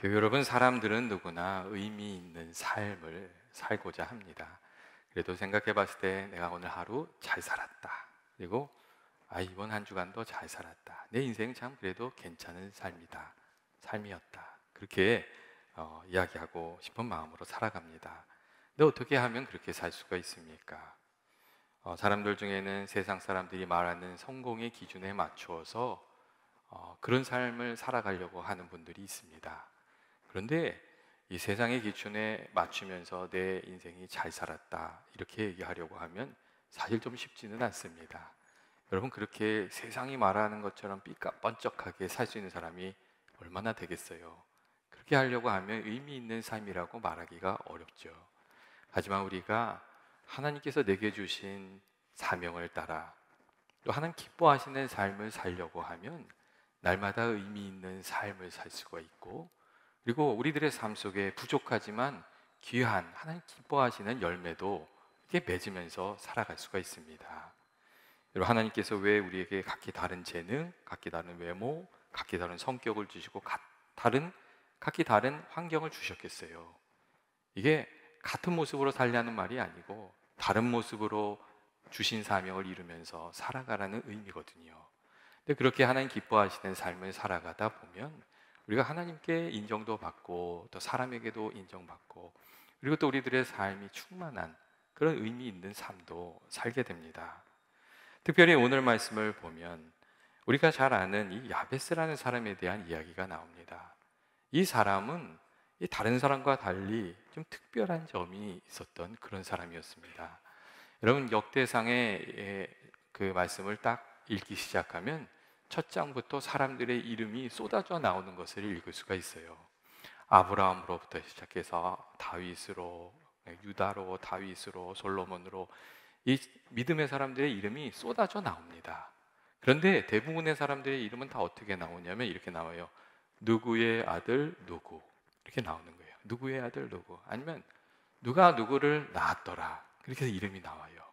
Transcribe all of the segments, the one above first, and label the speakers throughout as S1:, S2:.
S1: 여러분, 사람들은 누구나 의미 있는 삶을 살고자 합니다. 그래도 생각해 봤을 때 내가 오늘 하루 잘 살았다. 그리고 이번 한 주간도 잘 살았다. 내 인생 참 그래도 괜찮은 삶이었다. 그렇게 이야기하고 싶은 마음으로 살아갑니다. 근데 어떻게 하면 그렇게 살 수가 있습니까? 사람들 중에는 세상 사람들이 말하는 성공의 기준에 맞추어서 그런 삶을 살아가려고 하는 분들이 있습니다. 그런데 이 세상의 기준에 맞추면서 내 인생이 잘 살았다 이렇게 얘기하려고 하면 사실 좀 쉽지는 않습니다. 여러분, 그렇게 세상이 말하는 것처럼 삐까뻔쩍하게 살 수 있는 사람이 얼마나 되겠어요? 그렇게 하려고 하면 의미 있는 삶이라고 말하기가 어렵죠. 하지만 우리가 하나님께서 내게 주신 사명을 따라 또 하나님 기뻐하시는 삶을 살려고 하면 날마다 의미 있는 삶을 살 수가 있고, 그리고 우리들의 삶 속에 부족하지만 귀한 하나님 기뻐하시는 열매도 이렇게 맺으면서 살아갈 수가 있습니다. 여러분, 하나님께서 왜 우리에게 각기 다른 재능, 각기 다른 외모, 각기 다른 성격을 주시고 각기 다른 환경을 주셨겠어요? 이게 같은 모습으로 살려는 말이 아니고 다른 모습으로 주신 사명을 이루면서 살아가라는 의미거든요. 근데 그렇게 하나님 기뻐하시는 삶을 살아가다 보면 우리가 하나님께 인정도 받고 또 사람에게도 인정받고, 그리고 또 우리들의 삶이 충만한 그런 의미 있는 삶도 살게 됩니다. 특별히 오늘 말씀을 보면 우리가 잘 아는 이 야베스라는 사람에 대한 이야기가 나옵니다. 이 사람은 이 다른 사람과 달리 좀 특별한 점이 있었던 그런 사람이었습니다. 여러분, 역대상의 그 말씀을 딱 읽기 시작하면 첫 장부터 사람들의 이름이 쏟아져 나오는 것을 읽을 수가 있어요. 아브라함으로부터 시작해서 다윗으로, 유다로, 다윗으로, 솔로몬으로 이 믿음의 사람들의 이름이 쏟아져 나옵니다. 그런데 대부분의 사람들의 이름은 다 어떻게 나오냐면 이렇게 나와요. 누구의 아들 누구, 이렇게 나오는 거예요. 누구의 아들 누구, 아니면 누가 누구를 낳았더라, 그렇게 해서 이름이 나와요.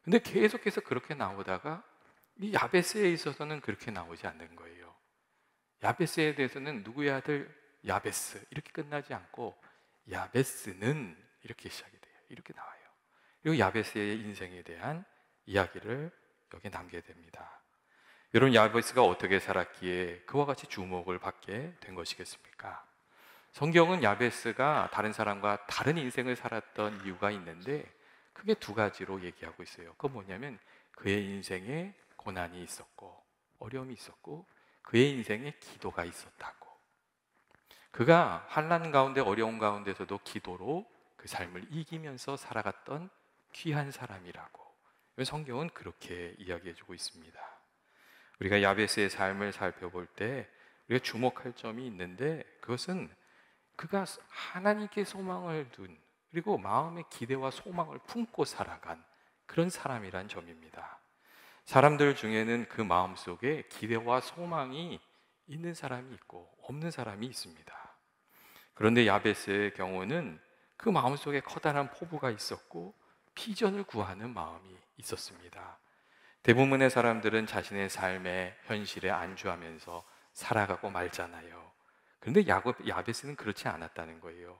S1: 근데 계속해서 그렇게 나오다가 이 야베스에 있어서는 그렇게 나오지 않는 거예요. 야베스에 대해서는 누구의 아들 야베스 이렇게 끝나지 않고 야베스는 이렇게 시작이 돼요. 이렇게 나와요. 그리고 야베스의 인생에 대한 이야기를 여기 남게 됩니다. 여러분, 야베스가 어떻게 살았기에 그와 같이 주목을 받게 된 것이겠습니까? 성경은 야베스가 다른 사람과 다른 인생을 살았던 이유가 있는데 크게 두 가지로 얘기하고 있어요. 그건 뭐냐면 그의 인생에 고난이 있었고 어려움이 있었고 그의 인생에 기도가 있었다고. 그가 환난 가운데 어려운 가운데서도 기도로 그 삶을 이기면서 살아갔던 귀한 사람이라고 성경은 그렇게 이야기해주고 있습니다. 우리가 야베스의 삶을 살펴볼 때 우리가 주목할 점이 있는데, 그것은 그가 하나님께 소망을 둔, 그리고 마음의 기대와 소망을 품고 살아간 그런 사람이란 점입니다. 사람들 중에는 그 마음속에 기대와 소망이 있는 사람이 있고 없는 사람이 있습니다. 그런데 야베스의 경우는 그 마음속에 커다란 포부가 있었고 비전을 구하는 마음이 있었습니다. 대부분의 사람들은 자신의 삶의 현실에 안주하면서 살아가고 말잖아요. 그런데 야베스는 그렇지 않았다는 거예요.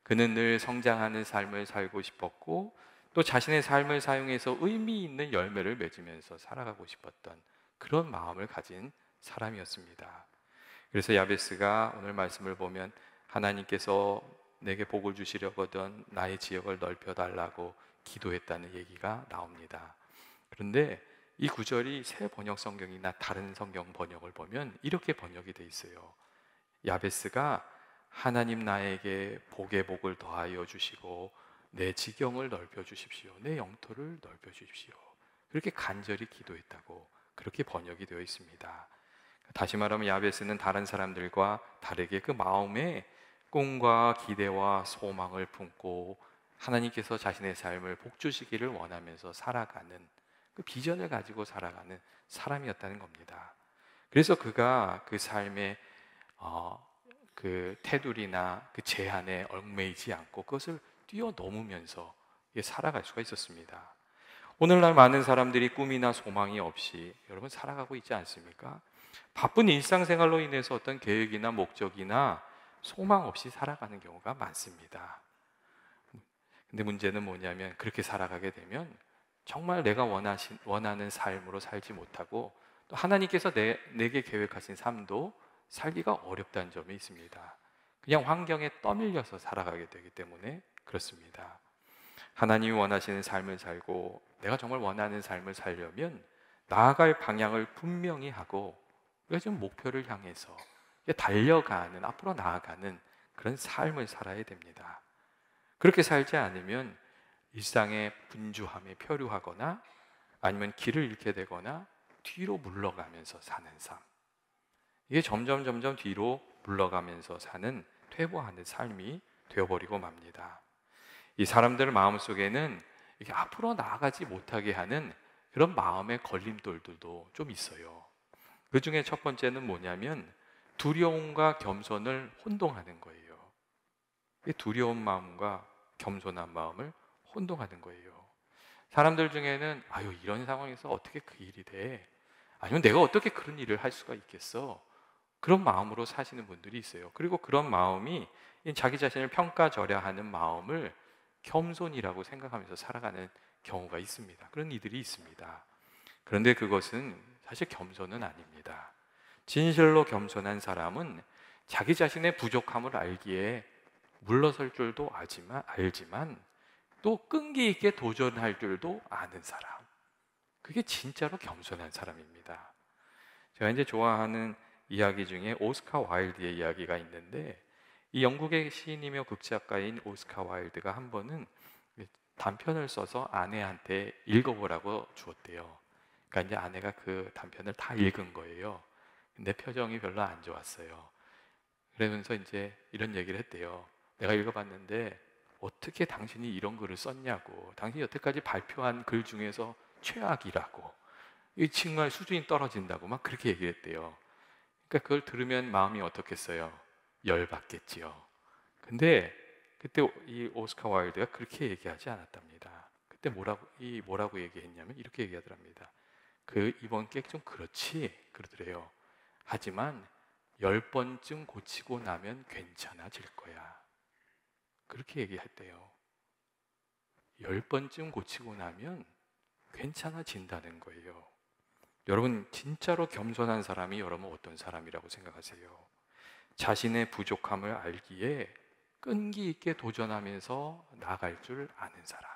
S1: 그는 늘 성장하는 삶을 살고 싶었고 또 자신의 삶을 사용해서 의미 있는 열매를 맺으면서 살아가고 싶었던 그런 마음을 가진 사람이었습니다. 그래서 야베스가 오늘 말씀을 보면 하나님께서 내게 복을 주시려거든 나의 지역을 넓혀달라고 기도했다는 얘기가 나옵니다. 그런데 이 구절이 새 번역 성경이나 다른 성경 번역을 보면 이렇게 번역이 돼 있어요. 야베스가 하나님 나에게 복의 복을 더하여 주시고 내 지경을 넓혀 주십시오, 내 영토를 넓혀 주십시오, 그렇게 간절히 기도했다고 그렇게 번역이 되어 있습니다. 다시 말하면 야베스는 다른 사람들과 다르게 그 마음에 꿈과 기대와 소망을 품고 하나님께서 자신의 삶을 복 주시기를 원하면서 살아가는 그 비전을 가지고 살아가는 사람이었다는 겁니다. 그래서 그가 그 삶의 그 테두리나 그 제한에 얽매이지 않고 그것을 뛰어넘으면서 살아갈 수가 있었습니다. 오늘날 많은 사람들이 꿈이나 소망이 없이 여러분 살아가고 있지 않습니까? 바쁜 일상생활로 인해서 어떤 계획이나 목적이나 소망 없이 살아가는 경우가 많습니다. 근데 문제는 뭐냐면 그렇게 살아가게 되면 정말 내가 원하는 삶으로 살지 못하고 또 하나님께서 내게 계획하신 삶도 살기가 어렵다는 점이 있습니다. 그냥 환경에 떠밀려서 살아가게 되기 때문에 그렇습니다. 하나님이 원하시는 삶을 살고 내가 정말 원하는 삶을 살려면 나아갈 방향을 분명히 하고 우리가 지금 목표를 향해서 달려가는, 앞으로 나아가는 그런 삶을 살아야 됩니다. 그렇게 살지 않으면 일상의 분주함에 표류하거나 아니면 길을 잃게 되거나 뒤로 물러가면서 사는 삶, 이게 점점 뒤로 물러가면서 사는 퇴보하는 삶이 되어버리고 맙니다. 이 사람들 마음속에는 이렇게 앞으로 나아가지 못하게 하는 그런 마음의 걸림돌들도 좀 있어요. 그 중에 첫 번째는 뭐냐면 두려움과 겸손을 혼동하는 거예요. 이 두려운 마음과 겸손한 마음을 혼동하는 거예요. 사람들 중에는 아유, 이런 상황에서 어떻게 그 일이 돼? 아니면 내가 어떻게 그런 일을 할 수가 있겠어? 그런 마음으로 사시는 분들이 있어요. 그리고 그런 마음이 자기 자신을 평가절하하는 마음을 겸손이라고 생각하면서 살아가는 경우가 있습니다. 그런 이들이 있습니다. 그런데 그것은 사실 겸손은 아닙니다. 진실로 겸손한 사람은 자기 자신의 부족함을 알기에 물러설 줄도 알지만 또 끈기 있게 도전할 줄도 아는 사람, 그게 진짜로 겸손한 사람입니다. 제가 이제 좋아하는 이야기 중에 오스카 와일드의 이야기가 있는데, 이 영국의 시인이며 극작가인 오스카 와일드가 한 번은 단편을 써서 아내한테 읽어보라고 주었대요. 그러니까 이제 아내가 그 단편을 다 읽은 거예요. 근데 표정이 별로 안 좋았어요. 그러면서 이제 이런 얘기를 했대요. 내가 읽어봤는데 어떻게 당신이 이런 글을 썼냐고, 당신이 여태까지 발표한 글 중에서 최악이라고, 이 정말 수준이 떨어진다고 막 그렇게 얘기했대요. 그러니까 그걸 들으면 마음이 어떻겠어요? 열받겠지요. 근데 그때 이 오스카 와일드가 그렇게 얘기하지 않았답니다. 그때 뭐라고 얘기했냐면 이렇게 얘기하더랍니다. 이번 게 좀 그렇지 그러더래요. 하지만 10번쯤 고치고 나면 괜찮아질 거야. 그렇게 얘기했대요. 10번쯤 고치고 나면 괜찮아진다는 거예요. 여러분, 진짜로 겸손한 사람이 여러분 어떤 사람이라고 생각하세요? 자신의 부족함을 알기에 끈기 있게 도전하면서 나아갈 줄 아는 사람,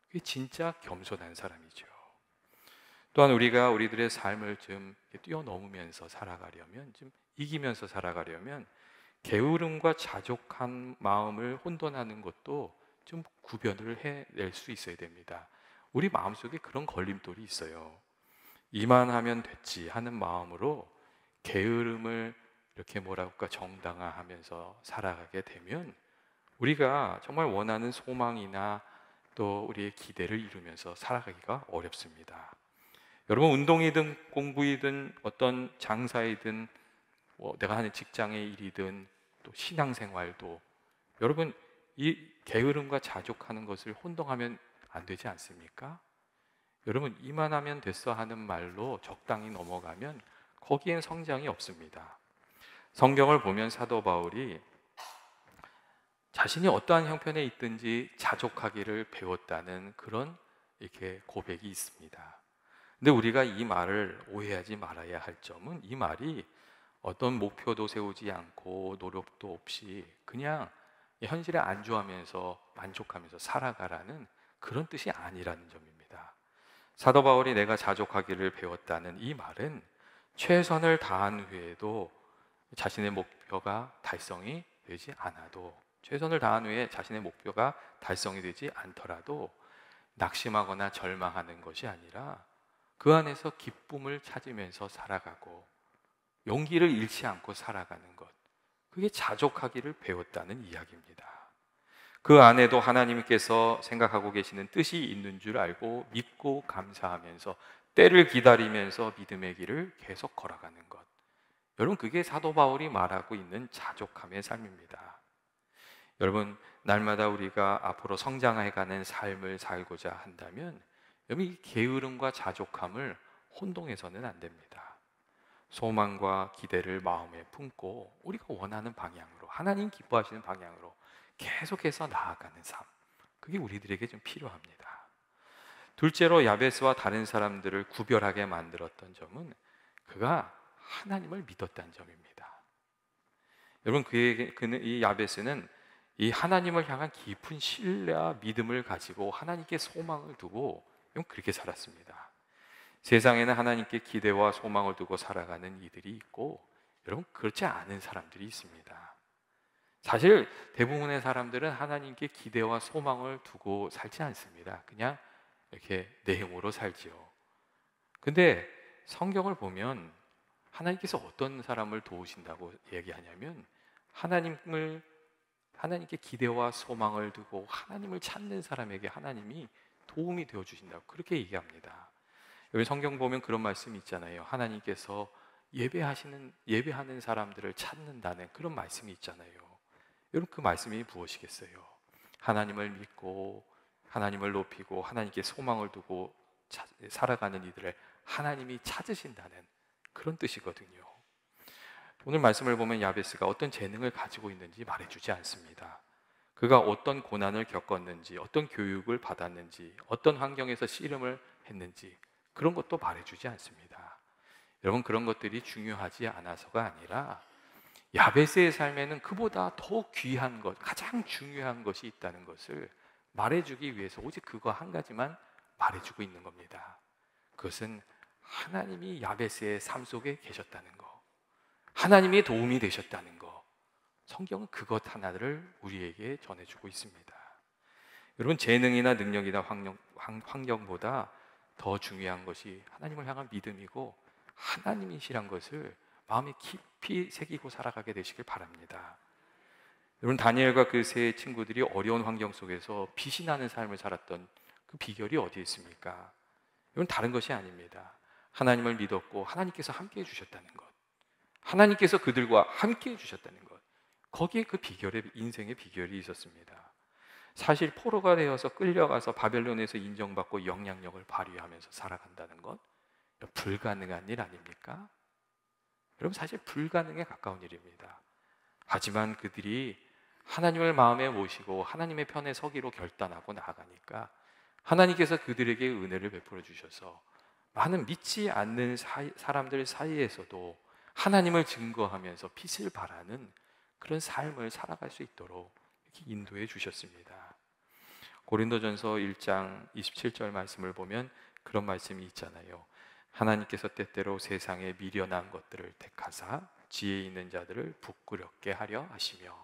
S1: 그게 진짜 겸손한 사람이죠. 또한 우리들의 삶을 좀 뛰어넘으면서 살아가려면, 좀 이기면서 살아가려면 게으름과 자족한 마음을 혼돈하는 것도 좀 구별을 해낼 수 있어야 됩니다. 우리 마음속에 그런 걸림돌이 있어요. 이만하면 됐지 하는 마음으로 게으름을 이렇게 정당화하면서 살아가게 되면 우리가 정말 원하는 소망이나 또 우리의 기대를 이루면서 살아가기가 어렵습니다. 여러분, 운동이든 공부이든 어떤 장사이든 내가 하는 직장의 일이든 또 신앙생활도, 여러분, 이 게으름과 자족하는 것을 혼동하면 안 되지 않습니까? 여러분, 이만하면 됐어 하는 말로 적당히 넘어가면 거기엔 성장이 없습니다. 성경을 보면 사도 바울이 자신이 어떠한 형편에 있든지 자족하기를 배웠다는 그런 이렇게 고백이 있습니다. 근데 우리가 이 말을 오해하지 말아야 할 점은, 이 말이 어떤 목표도 세우지 않고 노력도 없이 그냥 현실에 안주하면서 만족하면서 살아가라는 그런 뜻이 아니라는 점입니다. 사도 바울이 내가 자족하기를 배웠다는 이 말은 최선을 다한 후에도 자신의 목표가 달성이 되지 않아도, 최선을 다한 후에 자신의 목표가 달성이 되지 않더라도 낙심하거나 절망하는 것이 아니라 그 안에서 기쁨을 찾으면서 살아가고 용기를 잃지 않고 살아가는 것, 그게 자족하기를 배웠다는 이야기입니다. 그 안에도 하나님께서 생각하고 계시는 뜻이 있는 줄 알고 믿고 감사하면서 때를 기다리면서 믿음의 길을 계속 걸어가는 것, 여러분, 그게 사도 바울이 말하고 있는 자족함의 삶입니다. 여러분, 날마다 우리가 앞으로 성장해가는 삶을 살고자 한다면 여러분, 이 게으름과 자족함을 혼동해서는 안 됩니다. 소망과 기대를 마음에 품고 우리가 원하는 방향으로, 하나님 기뻐하시는 방향으로 계속해서 나아가는 삶, 그게 우리들에게 좀 필요합니다. 둘째로 야베스와 다른 사람들을 구별하게 만들었던 점은 그가 하나님을 믿었다는 점입니다. 여러분, 이 야베스는 이 하나님을 향한 깊은 신뢰와 믿음을 가지고 하나님께 소망을 두고 그렇게 살았습니다. 세상에는 하나님께 기대와 소망을 두고 살아가는 이들이 있고, 여러분, 그렇지 않은 사람들이 있습니다. 사실 대부분의 사람들은 하나님께 기대와 소망을 두고 살지 않습니다. 그냥 이렇게 내형으로 살지요. 근데 성경을 보면 하나님께서 어떤 사람을 도우신다고 얘기하냐면, 하나님께 기대와 소망을 두고 하나님을 찾는 사람에게 하나님이 도움이 되어 주신다고 그렇게 얘기합니다. 여기 성경 보면 그런 말씀이 있잖아요. 하나님께서 예배하는 사람들을 찾는다는 그런 말씀이 있잖아요. 여러분, 그 말씀이 무엇이겠어요? 하나님을 믿고 하나님을 높이고 하나님께 소망을 두고 살아가는 이들을 하나님이 찾으신다는 그런 뜻이거든요. 오늘 말씀을 보면 야베스가 어떤 재능을 가지고 있는지 말해주지 않습니다. 그가 어떤 고난을 겪었는지, 어떤 교육을 받았는지, 어떤 환경에서 씨름을 했는지 그런 것도 말해주지 않습니다. 여러분, 그런 것들이 중요하지 않아서가 아니라 야베스의 삶에는 그보다 더 귀한 것, 가장 중요한 것이 있다는 것을 말해주기 위해서 오직 그거 한 가지만 말해주고 있는 겁니다. 그것은 하나님이 야베스의 삶 속에 계셨다는 것, 하나님의 도움이 되셨다는 것, 성경은 그것 하나를 우리에게 전해주고 있습니다. 여러분, 재능이나 능력이나 환경보다 더 중요한 것이 하나님을 향한 믿음이고 하나님이시란 것을 마음에 깊이 새기고 살아가게 되시길 바랍니다. 여러분, 다니엘과 그 세 친구들이 어려운 환경 속에서 빛이 나는 삶을 살았던 그 비결이 어디에 있습니까? 이건 다른 것이 아닙니다. 하나님을 믿었고 하나님께서 함께 해주셨다는 것, 하나님께서 그들과 함께 해주셨다는 것, 거기에 그 인생의 비결이 있었습니다. 사실 포로가 되어서 끌려가서 바벨론에서 인정받고 영향력을 발휘하면서 살아간다는 것, 불가능한 일 아닙니까? 여러분, 사실 불가능에 가까운 일입니다. 하지만 그들이 하나님을 마음에 모시고 하나님의 편에 서기로 결단하고 나아가니까 하나님께서 그들에게 은혜를 베풀어 주셔서 많은 믿지 않는 사람들 사이에서도 하나님을 증거하면서 빛을 발하는 그런 삶을 살아갈 수 있도록 이렇게 인도해 주셨습니다. 고린도전서 1장 27절 말씀을 보면 그런 말씀이 있잖아요. 하나님께서 때때로 세상에 미련한 것들을 택하사 지혜 있는 자들을 부끄럽게 하려 하시며,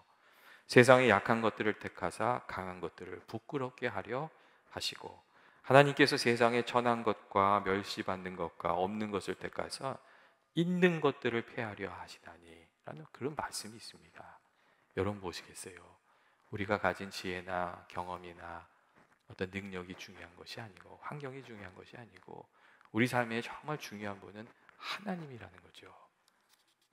S1: 세상의 약한 것들을 택하사 강한 것들을 부끄럽게 하려 하시고, 하나님께서 세상에 천한 것과 멸시받는 것과 없는 것을 택하사 있는 것들을 폐하려 하시나니 라는 그런 말씀이 있습니다. 여러분, 보시겠어요? 우리가 가진 지혜나 경험이나 어떤 능력이 중요한 것이 아니고 환경이 중요한 것이 아니고 우리 삶에 정말 중요한 분은 하나님이라는 거죠.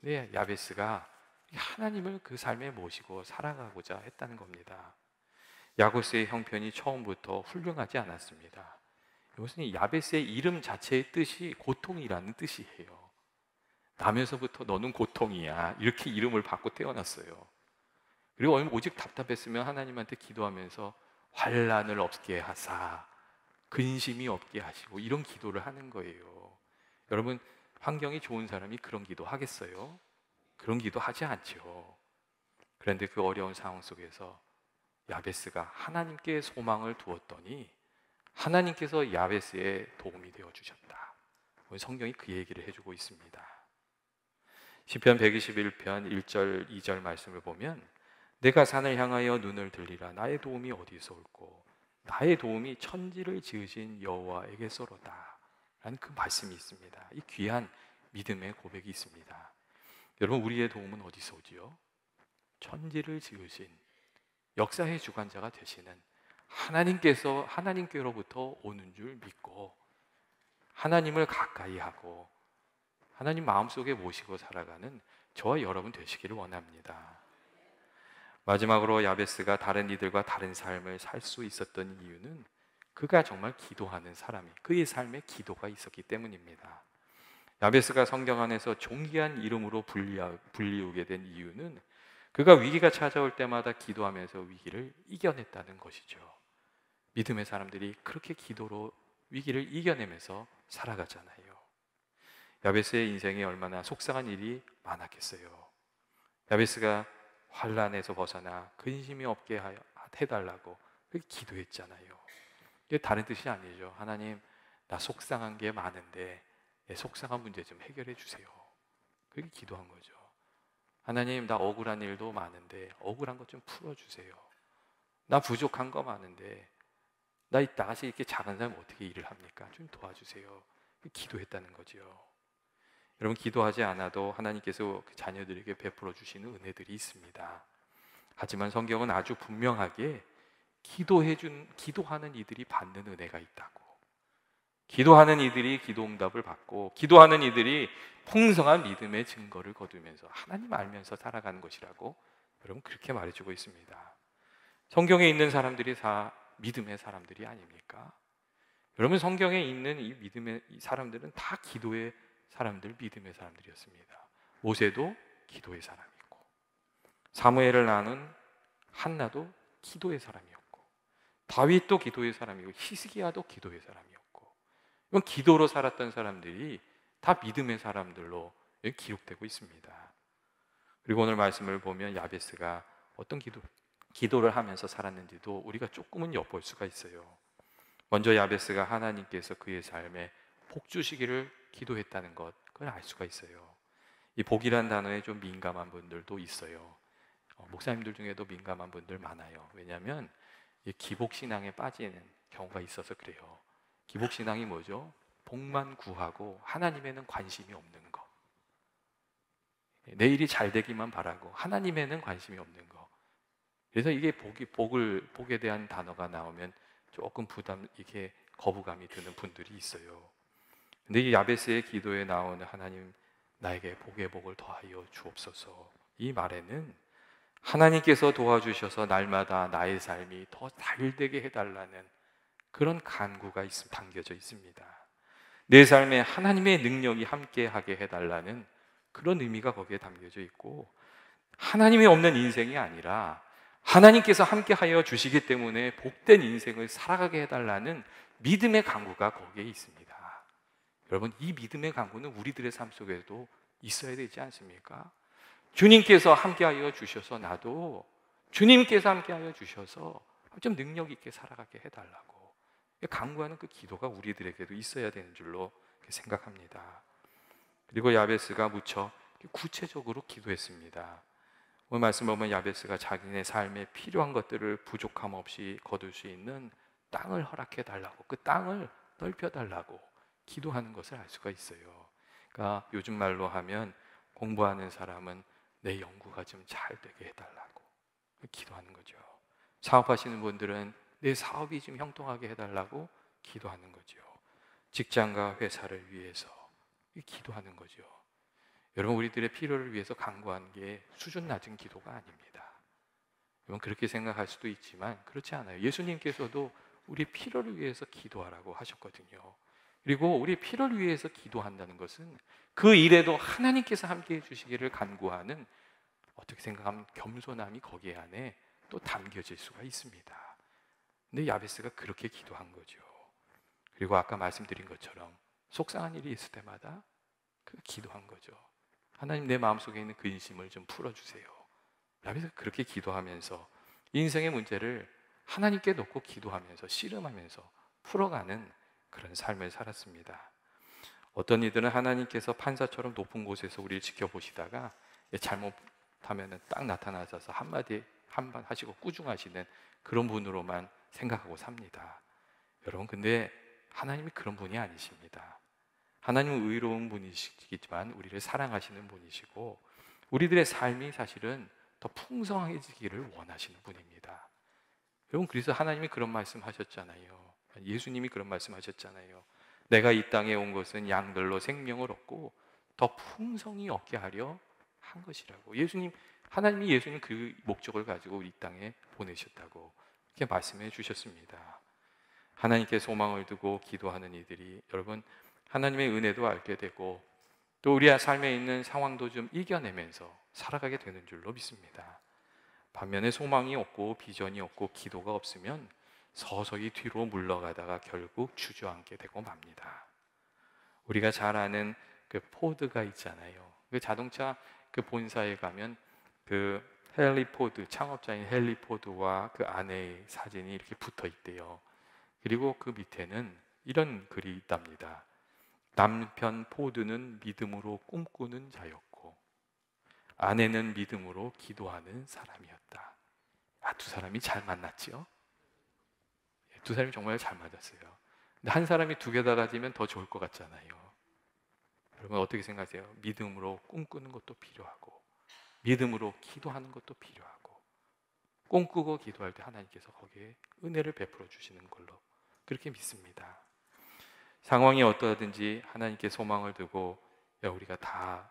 S1: 네, 야베스가 하나님을 그 삶에 모시고 살아가고자 했다는 겁니다. 야고스의 형편이 처음부터 훌륭하지 않았습니다. 이것은 이 야베스의 이름 자체의 뜻이 고통이라는 뜻이에요. 나면서부터 너는 고통이야, 이렇게 이름을 받고 태어났어요. 그리고 오직 답답했으면 하나님한테 기도하면서 환난을 없게 하사 근심이 없게 하시고 이런 기도를 하는 거예요. 여러분, 환경이 좋은 사람이 그런 기도 하겠어요? 그런 기도 하지 않죠. 그런데 그 어려운 상황 속에서 야베스가 하나님께 소망을 두었더니 하나님께서 야베스의 도움이 되어 주셨다. 성경이 그 얘기를 해주고 있습니다. 시편 121편 1절 2절 말씀을 보면 내가 산을 향하여 눈을 들리라. 나의 도움이 어디서 올꼬? 나의 도움이 천지를 지으신 여호와에게서로다 라는 그 말씀이 있습니다. 이 귀한 믿음의 고백이 있습니다. 여러분, 우리의 도움은 어디서 오지요? 천지를 지으신 역사의 주관자가 되시는 하나님께로부터 오는 줄 믿고 하나님을 가까이 하고 하나님 마음속에 모시고 살아가는 저와 여러분 되시기를 원합니다. 마지막으로 야베스가 다른 이들과 다른 삶을 살 수 있었던 이유는 그가 정말 기도하는 사람이, 그의 삶에 기도가 있었기 때문입니다. 야베스가 성경 안에서 존귀한 이름으로 불리우게 된 이유는 그가 위기가 찾아올 때마다 기도하면서 위기를 이겨냈다는 것이죠. 믿음의 사람들이 그렇게 기도로 위기를 이겨내면서 살아가잖아요. 야베스의 인생에 얼마나 속상한 일이 많았겠어요. 야베스가 환난에서 벗어나 근심이 없게 해달라고 그렇게 기도했잖아요. 이게 다른 뜻이 아니죠. 하나님, 나 속상한 게 많은데 내 속상한 문제 좀 해결해 주세요. 그렇게 기도한 거죠. 하나님, 나 억울한 일도 많은데 억울한 것 좀 풀어주세요. 나 부족한 거 많은데 나같이 이렇게 작은 사람 어떻게 일을 합니까? 좀 도와주세요. 기도했다는 거죠. 여러분, 기도하지 않아도 하나님께서 그 자녀들에게 베풀어 주시는 은혜들이 있습니다. 하지만 성경은 아주 분명하게 기도하는 이들이 받는 은혜가 있다고, 기도하는 이들이 기도 응답을 받고, 기도하는 이들이 풍성한 믿음의 증거를 거두면서 하나님 알면서 살아가는 것이라고 여러분 그렇게 말해주고 있습니다. 성경에 있는 사람들이 다 믿음의 사람들이 아닙니까? 여러분, 성경에 있는 이 믿음의 이 사람들은 다 기도의 사람들, 믿음의 사람들이었습니다. 모세도 기도의 사람이고, 사무엘을 낳은 한나도 기도의 사람이었고, 다윗도 기도의 사람이고, 히스기야도 기도의 사람이었고, 이건 기도로 살았던 사람들이 다 믿음의 사람들로 기록되고 있습니다. 그리고 오늘 말씀을 보면 야베스가 어떤 기도를 하면서 살았는지도 우리가 조금은 엿볼 수가 있어요. 먼저 야베스가 하나님께서 그의 삶에 복 주시기를 기도했다는 것, 그걸 알 수가 있어요. 이 복이란 단어에 좀 민감한 분들도 있어요. 목사님들 중에도 민감한 분들 많아요. 왜냐하면 이 기복신앙에 빠지는 경우가 있어서 그래요. 기복신앙이 뭐죠? 복만 구하고 하나님에는 관심이 없는 거, 내 일이 잘 되기만 바라고 하나님에는 관심이 없는 거. 그래서 이게 복에 대한 단어가 나오면 조금 이게 거부감이 드는 분들이 있어요. 근데 이 야베스의 기도에 나오는 하나님, 나에게 복의 복을 더하여 주옵소서, 이 말에는 하나님께서 도와주셔서 날마다 나의 삶이 더 잘되게 해달라는 그런 간구가 담겨져 있습니다. 내 삶에 하나님의 능력이 함께하게 해달라는 그런 의미가 거기에 담겨져 있고, 하나님이 없는 인생이 아니라 하나님께서 함께하여 주시기 때문에 복된 인생을 살아가게 해달라는 믿음의 간구가 거기에 있습니다. 여러분, 이 믿음의 간구는 우리들의 삶 속에도 있어야 되지 않습니까? 주님께서 함께하여 주셔서, 나도 주님께서 함께하여 주셔서 좀 능력 있게 살아가게 해달라고 간구하는 그 기도가 우리들에게도 있어야 되는 줄로 생각합니다. 그리고 야베스가 무척 구체적으로 기도했습니다. 오늘 말씀 보면 야베스가 자기네 삶에 필요한 것들을 부족함 없이 거둘 수 있는 땅을 허락해 달라고, 그 땅을 넓혀 달라고 기도하는 것을 알 수가 있어요. 그러니까 요즘 말로 하면 공부하는 사람은 내 연구가 좀 잘 되게 해달라고 기도하는 거죠. 사업하시는 분들은 내 사업이 좀 형통하게 해달라고 기도하는 거죠. 직장과 회사를 위해서 기도하는 거죠. 여러분, 우리들의 필요를 위해서 간구하는 게 수준 낮은 기도가 아닙니다. 여러분, 그렇게 생각할 수도 있지만 그렇지 않아요. 예수님께서도 우리 필요를 위해서 기도하라고 하셨거든요. 그리고 우리 필요를 위해서 기도한다는 것은 그 일에도 하나님께서 함께해 주시기를 간구하는, 어떻게 생각하면 겸손함이 거기에 안에 또 담겨질 수가 있습니다. 근데 야베스가 그렇게 기도한 거죠. 그리고 아까 말씀드린 것처럼 속상한 일이 있을 때마다 기도한 거죠. 하나님, 내 마음속에 있는 근심을 좀 풀어주세요. 야베스가 그렇게 기도하면서 인생의 문제를 하나님께 놓고 기도하면서 씨름하면서 풀어가는 그런 삶을 살았습니다. 어떤 이들은 하나님께서 판사처럼 높은 곳에서 우리를 지켜보시다가 잘못하면 딱 나타나셔서 한마디 하시고 꾸중하시는 그런 분으로만 생각하고 삽니다. 여러분, 근데 하나님이 그런 분이 아니십니다. 하나님은 의로운 분이시지만 우리를 사랑하시는 분이시고, 우리들의 삶이 사실은 더 풍성해지기를 원하시는 분입니다. 여러분, 그래서 하나님이 그런 말씀하셨잖아요. 예수님이 그런 말씀하셨잖아요. 내가 이 땅에 온 것은 양들로 생명을 얻고 더 풍성히 얻게 하려 한 것이라고. 하나님이 예수님 그 목적을 가지고 이 땅에 보내셨다고 이렇게 말씀해 주셨습니다. 하나님께 소망을 두고 기도하는 이들이, 여러분, 하나님의 은혜도 알게 되고 또 우리 삶에 있는 상황도 좀 이겨내면서 살아가게 되는 줄로 믿습니다. 반면에 소망이 없고 비전이 없고 기도가 없으면 서서히 뒤로 물러가다가 결국 주저앉게 되고 맙니다. 우리가 잘 아는 그 포드가 있잖아요. 그 자동차 그 본사에 가면 그 헨리 포드, 창업자인 헨리 포드와 그 아내의 사진이 이렇게 붙어 있대요. 그리고 그 밑에는 이런 글이 있답니다. 남편 포드는 믿음으로 꿈꾸는 자였고 아내는 믿음으로 기도하는 사람이었다. 두 사람이 잘 만났지요? 두 사람이 정말 잘 맞았어요. 근데 한 사람이 두 개 다 가지면 더 좋을 것 같잖아요. 여러분 어떻게 생각하세요? 믿음으로 꿈꾸는 것도 필요하고 믿음으로 기도하는 것도 필요하고 꿈꾸고 기도할 때 하나님께서 거기에 은혜를 베풀어 주시는 걸로 그렇게 믿습니다. 상황이 어떠하든지 하나님께 소망을 두고 우리가 다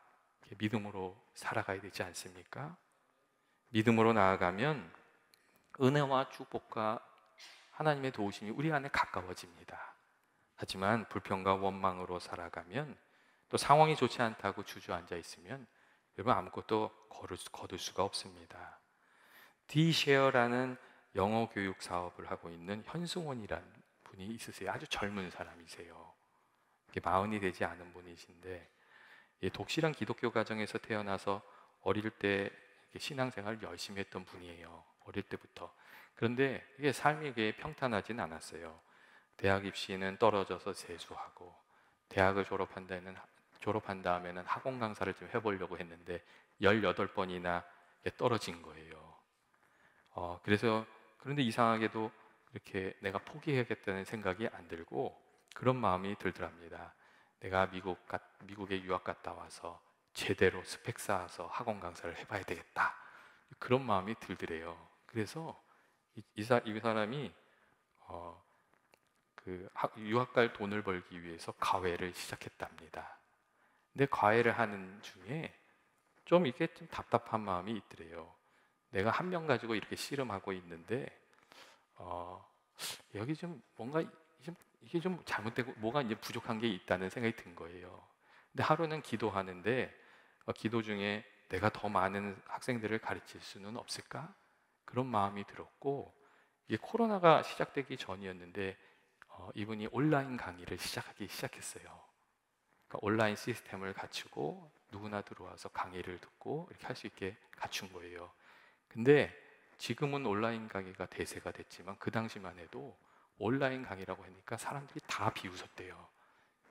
S1: 믿음으로 살아가야 되지 않습니까? 믿음으로 나아가면 은혜와 축복과 하나님의 도우심이 우리 안에 가까워집니다. 하지만 불평과 원망으로 살아가면 또 상황이 좋지 않다고 주저앉아 있으면 여러분 아무것도 거둘 수가 없습니다. 디쉐어라는 영어 교육 사업을 하고 있는 현승원이라는 분이 있으세요. 아주 젊은 사람이세요. 40이 되지 않은 분이신데 독실한 기독교 가정에서 태어나서 어릴 때 신앙생활을 열심히 했던 분이에요. 어릴 때부터. 그런데 이게 삶이 평탄하진 않았어요. 대학 입시는 떨어져서 재수하고 대학을 졸업한 다음에는 학원 강사를 좀 해보려고 했는데 18번이나 떨어진 거예요. 그런데 이상하게도 이렇게 내가 포기해야겠다는 생각이 안 들고 그런 마음이 들더랍니다. 내가 미국에 유학 갔다 와서 제대로 스펙 쌓아서 학원 강사를 해봐야 되겠다. 그런 마음이 들더래요. 그래서 이 사람이 유학 갈 돈을 벌기 위해서 과외를 시작했답니다. 근데 과외를 하는 중에 좀 답답한 마음이 있더래요. 내가 한 명 가지고 이렇게 씨름하고 있는데 여기 좀 뭔가 이게 좀 잘못되고 뭐가 이제 부족한 게 있다는 생각이 든 거예요. 근데 하루는 기도하는데 기도 중에 내가 더 많은 학생들을 가르칠 수는 없을까? 그런 마음이 들었고 이게 코로나가 시작되기 전이었는데 이분이 온라인 강의를 시작했어요. 그러니까 온라인 시스템을 갖추고 누구나 들어와서 강의를 듣고 이렇게 할 수 있게 갖춘 거예요. 근데 지금은 온라인 강의가 대세가 됐지만 그 당시만 해도 온라인 강의라고 하니까 사람들이 다 비웃었대요.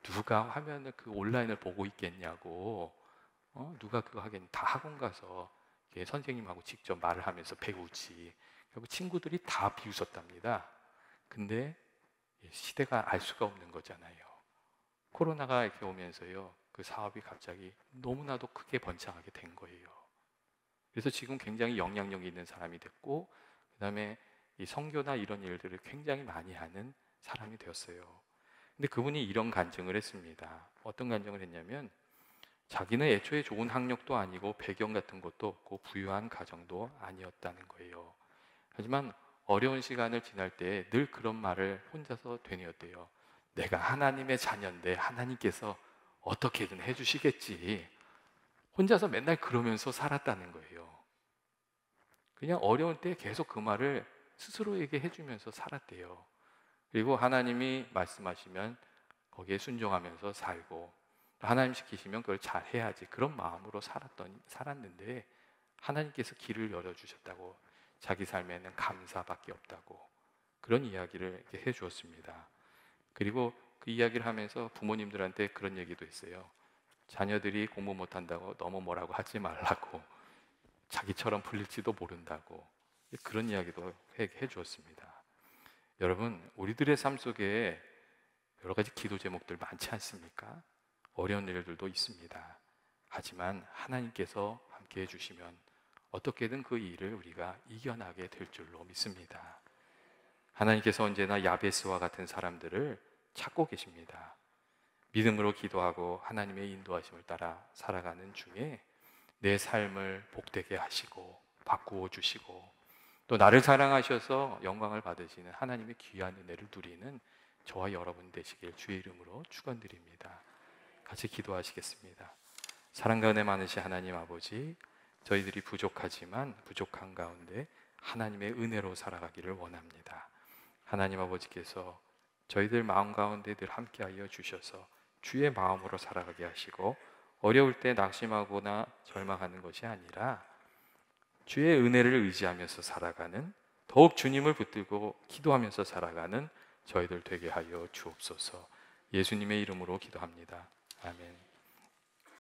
S1: 누가 화면을 그 온라인을 보고 있겠냐고. 누가 그거 하겠냐. 다 학원 가서 선생님하고 직접 말을 하면서 배우지. 결국 친구들이 다 비웃었답니다. 근데 시대가 알 수가 없는 거잖아요. 코로나가 이렇게 오면서요, 그 사업이 갑자기 너무나도 크게 번창하게 된 거예요. 그래서 지금 굉장히 영향력 있는 사람이 됐고, 그 다음에 이 선교나 이런 일들을 굉장히 많이 하는 사람이 되었어요. 근데 그분이 이런 간증을 했습니다. 어떤 간증을 했냐면, 자기는 애초에 좋은 학력도 아니고 배경 같은 것도 없고 부유한 가정도 아니었다는 거예요. 하지만 어려운 시간을 지날 때 늘 그런 말을 혼자서 되뇌었대요. 내가 하나님의 자녀인데 하나님께서 어떻게든 해주시겠지. 혼자서 맨날 그러면서 살았다는 거예요. 그냥 어려울 때 계속 그 말을 스스로에게 해주면서 살았대요. 그리고 하나님이 말씀하시면 거기에 순종하면서 살고 하나님 시키시면 그걸 잘 해야지 그런 마음으로 살았는데 하나님께서 길을 열어주셨다고 자기 삶에는 감사밖에 없다고 그런 이야기를 이렇게 해주었습니다. 그리고 그 이야기를 하면서 부모님들한테 그런 얘기도 했어요. 자녀들이 공부 못한다고 너무 뭐라고 하지 말라고 자기처럼 풀릴지도 모른다고 그런 이야기도 해주었습니다. 여러분 우리들의 삶 속에 여러 가지 기도 제목들 많지 않습니까? 어려운 일들도 있습니다. 하지만 하나님께서 함께 해주시면 어떻게든 그 일을 우리가 이겨나게 될 줄로 믿습니다. 하나님께서 언제나 야베스와 같은 사람들을 찾고 계십니다. 믿음으로 기도하고 하나님의 인도하심을 따라 살아가는 중에 내 삶을 복되게 하시고 바꾸어 주시고 또 나를 사랑하셔서 영광을 받으시는 하나님의 귀한 은혜를 누리는 저와 여러분 되시길 주의 이름으로 축원드립니다. 같이 기도하시겠습니다. 사랑 가운데 많으신 하나님 아버지, 저희들이 부족하지만 부족한 가운데 하나님의 은혜로 살아가기를 원합니다. 하나님 아버지께서 저희들 마음 가운데 늘 함께하여 주셔서 주의 마음으로 살아가게 하시고, 어려울 때 낙심하거나 절망하는 것이 아니라 주의 은혜를 의지하면서 살아가는, 더욱 주님을 붙들고 기도하면서 살아가는 저희들 되게 하여 주옵소서. 예수님의 이름으로 기도합니다. 아멘.